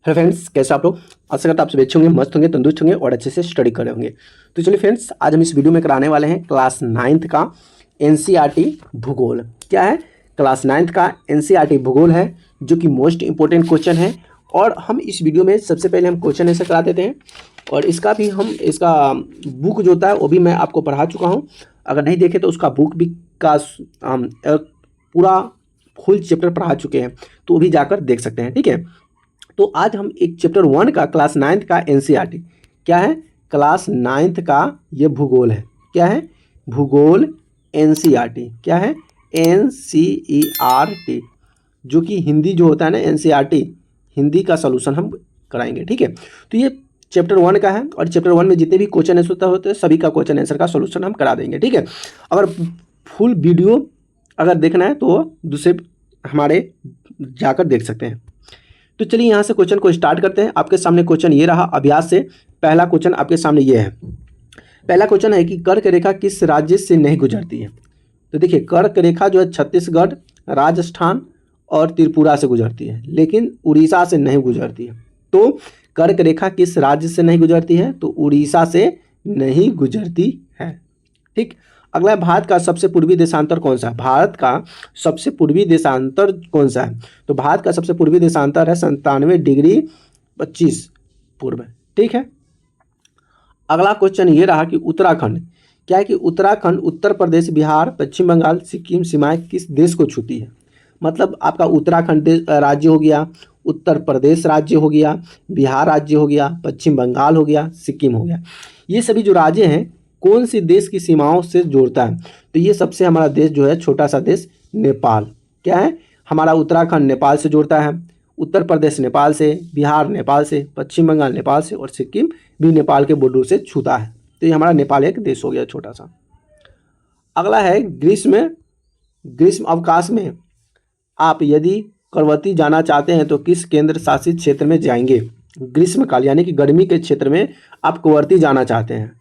Hello friends, कैसे आप लोग। आशा करता आप सब अच्छे होंगे, मस्त होंगे, तंदुरुस्त होंगे और अच्छे से स्टडी कर रहे होंगे। तो चलिए फ्रेंड्स, आज हम इस वीडियो में कराने वाले हैं क्लास 9th का एनसीईआरटी भूगोल। क्या है? क्लास 9th का एनसीईआरटी भूगोल है, जो कि मोस्ट इंपॉर्टेंट क्वेश्चन है। और हम इस वीडियो में सबसे पहले हम क्वेश्चन ऐसे करा देते हैं, और इसका भी हम इसका बुक जो होता है वो भी मैं आपको पढ़ा चुका हूँ। अगर नहीं देखे तो उसका बुक भी का हम पूरा फुल चैप्टर पढ़ा चुके हैं, तो वो भी जाकर देख सकते हैं। ठीक है, तो आज हम एक चैप्टर 1 का क्लास 9th का एनसीईआरटी, क्या है? क्लास 9th का ये भूगोल है। क्या है? भूगोल एनसीईआरटी। क्या है? एनसीईआरटी, जो कि हिंदी जो होता है ना, एनसीईआरटी हिंदी का सॉल्यूशन हम कराएंगे। ठीक है, तो ये चैप्टर 1 का है, और चैप्टर 1 में जितने भी क्वेश्चन आंसर होते हैं सभी का क्वेश्चन आंसर का सॉल्यूशन हम करा देंगे। ठीक है, अगर फुल वीडियो अगर देखना है तो दूसरे हमारे जाकर देख सकते हैं। तो चलिए यहाँ से क्वेश्चन को स्टार्ट करते हैं। आपके सामने क्वेश्चन ये रहा अभ्यास से। पहला क्वेश्चन आपके सामने ये है। पहला क्वेश्चन है कि कर्क रेखा किस राज्य से नहीं गुजरती है? तो देखिए, कर्क रेखा जो है छत्तीसगढ़, राजस्थान और त्रिपुरा से गुजरती है, लेकिन उड़ीसा से नहीं गुजरती है। तो कर्क रेखा किस राज्य से नहीं गुजरती है? तो उड़ीसा से नहीं गुजरती है। ठीक, अगला है, भारत का सबसे पूर्वी देशांतर कौन सा है? भारत का सबसे पूर्वी देशांतर कौन सा है? तो भारत का सबसे पूर्वी देशांतर है 97°25 पूर्व। ठीक है, अगला क्वेश्चन ये रहा कि उत्तराखंड, क्या है कि उत्तराखंड उत्तर प्रदेश, बिहार, पश्चिम बंगाल, सिक्किम सीमाएं किस देश को छूती है? मतलब आपका उत्तराखंड राज्य हो गया, उत्तर प्रदेश राज्य हो गया, बिहार राज्य हो गया, पश्चिम बंगाल हो गया, सिक्किम हो गया। ये सभी जो राज्य हैं कौन सी देश की सीमाओं से जोड़ता है? तो ये सबसे हमारा देश जो है, छोटा सा देश नेपाल। क्या है? हमारा उत्तराखंड नेपाल से जोड़ता है, उत्तर प्रदेश नेपाल से, बिहार नेपाल से, पश्चिम बंगाल नेपाल से, और सिक्किम भी नेपाल के बॉर्डर से छूता है। तो ये हमारा नेपाल एक देश हो गया छोटा सा। अगला है, ग्रीष्म अवकाश में आप यदि कवरत्ती जाना चाहते हैं तो किस केंद्र शासित क्षेत्र में जाएंगे? ग्रीष्मकाल यानी कि गर्मी के क्षेत्र में आप कवरत्ती जाना चाहते हैं,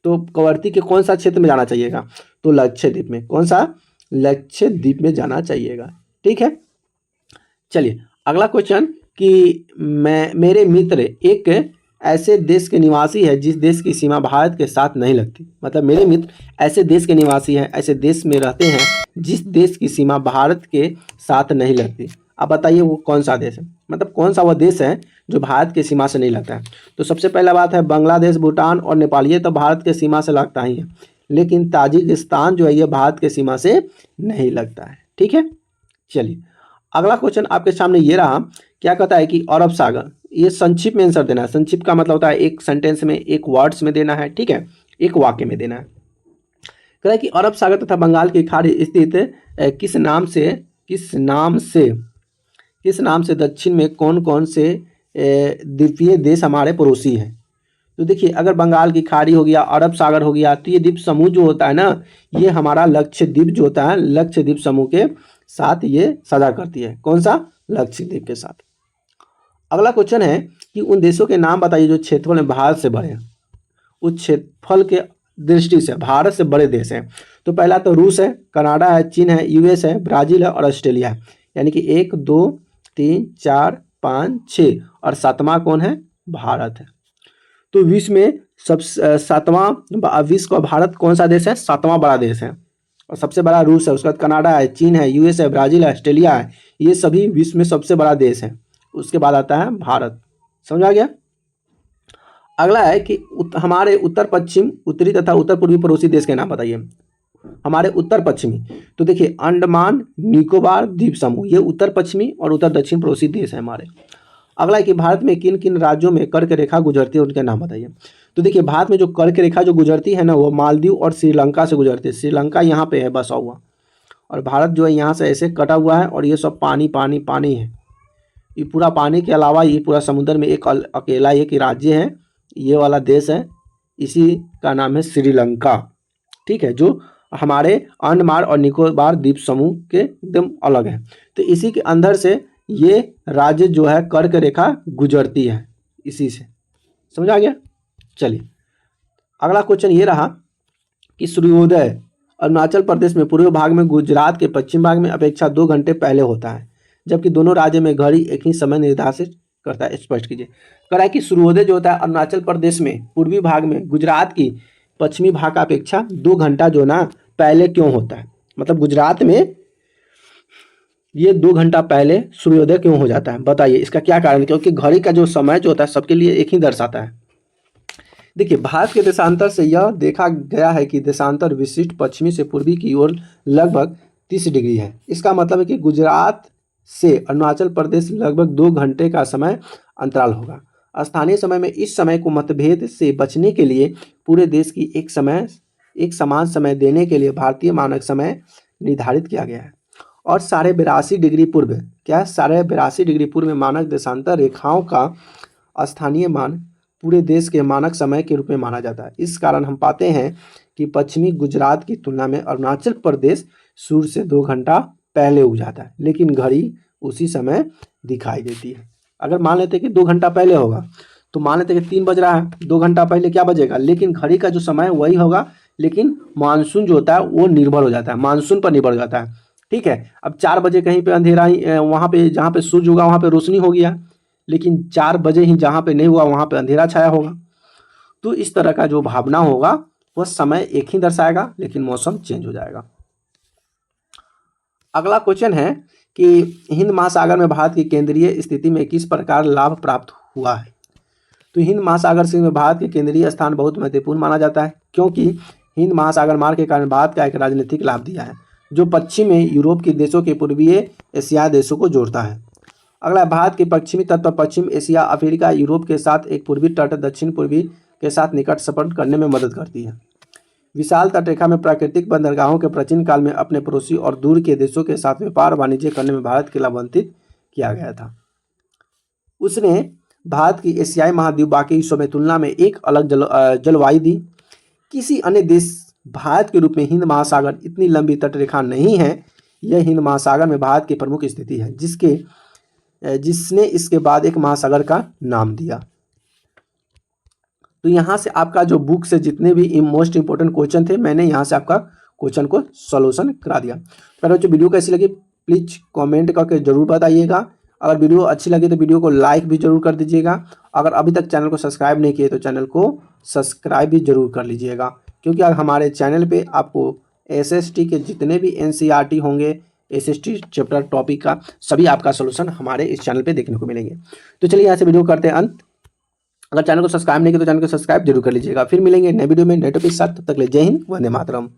तो कवरत्ती के कौन सा क्षेत्र में जाना चाहिएगा? तो लक्षद्वीप में। कौन सा? लक्षद्वीप में जाना चाहिएगा। ठीक है, चलिए अगला क्वेश्चन कि मेरे मित्र एक ऐसे देश के निवासी है जिस देश की सीमा भारत के साथ नहीं लगती। मतलब मेरे मित्र ऐसे देश के निवासी हैं, ऐसे देश में रहते हैं जिस देश की सीमा भारत के साथ नहीं लगती। अब बताइए वो कौन सा देश है? मतलब कौन सा वह देश है जो भारत की सीमा से नहीं लगता है? तो सबसे पहला बात है बांग्लादेश, भूटान और नेपाल। ये तो भारत के सीमा से लगता ही है, लेकिन ताजिकिस्तान जो है ये भारत के सीमा से नहीं लगता है। ठीक है, चलिए अगला क्वेश्चन आपके सामने ये रहा। क्या कहता है कि अरब सागर, ये संक्षिप्त में आंसर देना है। संक्षिप्त का मतलब होता है एक सेंटेंस में, एक वर्ड्स में देना है। ठीक है, एक वाक्य में देना है। कहता है कि अरब सागर तथा बंगाल की खाड़ी स्थित किस नाम से दक्षिण में कौन कौन से द्वीपीय देश हमारे पड़ोसी हैं? तो देखिए, अगर बंगाल की खाड़ी हो गया, अरब सागर हो गया, तो ये द्वीप समूह जो होता है ना, ये हमारा लक्षद्वीप जो होता है, लक्षद्वीप समूह के साथ ये साझा करती है। कौन सा? लक्षद्वीप के साथ। अगला क्वेश्चन है कि उन देशों के नाम बताइए जो क्षेत्रफल में भारत से बड़े हैं। उस क्षेत्रफल के दृष्टि से भारत से बड़े देश हैं। तो पहला तो रूस है, कनाडा है, चीन है, यूएस है, ब्राजील है और ऑस्ट्रेलिया है। यानी कि 1 2 3 4 5 6 और 7वां कौन है? भारत है। तो विश्व में विश्व का भारत कौन सा देश है? 7वां बड़ा देश है, और सबसे बड़ा रूस है, उसके बाद कनाडा है, चीन है, यूएस है, ब्राजील है, ऑस्ट्रेलिया है। ये सभी विश्व में सबसे बड़ा देश है। उसके बाद आता है भारत। समझ आ गया? अगला है कि हमारे उत्तर पश्चिम, उत्तरी तथा उत्तर पूर्वी पड़ोसी देश के नाम बताइए। हमारे उत्तर पश्चिमी, तो देखिए अंडमान निकोबार द्वीप समूह, ये उत्तर पश्चिमी और उत्तर दक्षिण पड़ोसी देश है हमारे। अगला है कि भारत में किन किन राज्यों में कर्क रेखा गुजरती है, उनके नाम बताइए। तो देखिए, भारत में जो कर्क रेखा जो गुजरती है ना, वो मालदीव और श्रीलंका से गुजरती है। श्रीलंका यहाँ पे है बसा हुआ, और भारत जो है यहाँ से ऐसे कटा हुआ है, और ये सब पानी पानी पानी है। ये पूरा पानी के अलावा ये पूरा समुद्र में एक अकेला एक राज्य है, ये वाला देश है, इसी का नाम है श्रीलंका। ठीक है, जो हमारे अंडमान और निकोबार द्वीप समूह के एकदम अलग है। तो इसी के अंदर से ये राज्य जो है कर्क रेखा गुजरती है, इसी से। समझ आ गया? चलिए अगला क्वेश्चन ये रहा कि सूर्योदय अरुणाचल प्रदेश में पूर्वी भाग में, गुजरात के पश्चिम भाग में अपेक्षा 2 घंटे पहले होता है, जबकि दोनों राज्य में घड़ी एक ही समय निर्धारित करता है, स्पष्ट कीजिए। कह रहा है कि सूर्योदय जो होता है अरुणाचल प्रदेश में पूर्वी भाग में गुजरात की पश्चिमी भाग का अपेक्षा 2 घंटा जो ना पहले क्यों होता है, मतलब गुजरात में ये 2 घंटा पहले सूर्योदय क्यों हो जाता है, बताइए इसका क्या कारण है? क्योंकि घड़ी का जो समय जो होता है सबके लिए एक ही दर्शाता है। देखिए भारत के देशांतर से यह देखा गया है कि देशांतर विशिष्ट पश्चिमी से पूर्वी की ओर लगभग 30 डिग्री है। इसका मतलब है कि गुजरात से अरुणाचल प्रदेश लगभग 2 घंटे का समय अंतराल होगा। स्थानीय समय में इस समय को मतभेद से बचने के लिए पूरे देश की एक समान समय देने के लिए भारतीय मानक समय निर्धारित किया गया है। और 82.5 डिग्री पूर्व, क्या 82.5 डिग्री पूर्व में मानक देशांतर रेखाओं का स्थानीय मान पूरे देश के मानक समय के रूप में माना जाता है। इस कारण हम पाते हैं कि पश्चिमी गुजरात की तुलना में अरुणाचल प्रदेश सूर्य से 2 घंटा पहले उग जाता है, लेकिन घड़ी उसी समय दिखाई देती है। अगर मान लेते हैं कि 2 घंटा पहले होगा तो मान लेते हैं कि 3 बज रहा है, 2 घंटा पहले क्या बजेगा, लेकिन घड़ी का जो समय वही होगा, लेकिन मानसून जो होता है वो निर्भर हो जाता है, मानसून पर निर्भर हो जाता है। ठीक है, अब 4 बजे कहीं पे अंधेरा ही वहाँ पे जहाँ पे सूर्य होगा वहाँ पे रोशनी हो गया, लेकिन 4 बजे ही जहाँ पे नहीं हुआ वहाँ पे अंधेरा छाया होगा। तो इस तरह का जो भावना होगा वह समय एक ही दर्शाएगा, लेकिन मौसम चेंज हो जाएगा। अगला क्वेश्चन है कि हिंद महासागर में भारत की केंद्रीय स्थिति में किस प्रकार लाभ प्राप्त हुआ है। तो हिंद महासागर से में भारत के केंद्रीय स्थान बहुत महत्वपूर्ण माना जाता है, क्योंकि हिंद महासागर मार्ग के कारण भारत का एक राजनीतिक लाभ दिया है, जो पश्चिम में यूरोप के देशों के पूर्वीय एशियाई देशों को जोड़ता है। अगला भारत के पश्चिमी तट पर पश्चिम एशिया, अफ्रीका, यूरोप के साथ एक पूर्वी तट दक्षिण पूर्वी के साथ निकट संपर्क करने में मदद करती है। विशाल तटरेखा में प्राकृतिक बंदरगाहों के प्राचीन काल में अपने पड़ोसी और दूर के देशों के साथ व्यापार वाणिज्य करने में भारत के लाभान्वित किया गया था। उसने भारत की एशियाई महाद्वीप बाकी हिस्सों में तुलना में एक अलग जलवायु दी। किसी अन्य देश भारत के रूप में हिंद महासागर इतनी लंबी तटरेखा नहीं है। यह हिंद महासागर में भारत की प्रमुख स्थिति है, जिसने इसके बाद एक महासागर का नाम दिया। तो यहाँ से आपका जो बुक से जितने भी मोस्ट इंपोर्टेंट क्वेश्चन थे, मैंने यहाँ से आपका क्वेश्चन को सॉल्यूशन करा दिया। तो जो वीडियो कैसी लगी प्लीज कमेंट करके जरूर बताइएगा। अगर वीडियो अच्छी लगी तो वीडियो को लाइक भी जरूर कर दीजिएगा। अगर अभी तक चैनल को सब्सक्राइब नहीं किए तो चैनल को सब्सक्राइब भी जरूर कर लीजिएगा, क्योंकि हमारे चैनल पे आपको एसएसटी के जितने भी एनसीईआरटी होंगे, एसएसटी चैप्टर टॉपिक का सभी आपका सोल्यूशन हमारे इस चैनल पे देखने को मिलेंगे। तो चलिए यहाँ से वीडियो करते हैं अंत। अगर चैनल को सब्सक्राइब नहीं किया तो चैनल को सब्सक्राइब जरूर कर लीजिएगा। फिर मिलेंगे नए वीडियो में नए टॉपिक के साथ। तब तक के लिए जय हिंद, वंदे मातरम।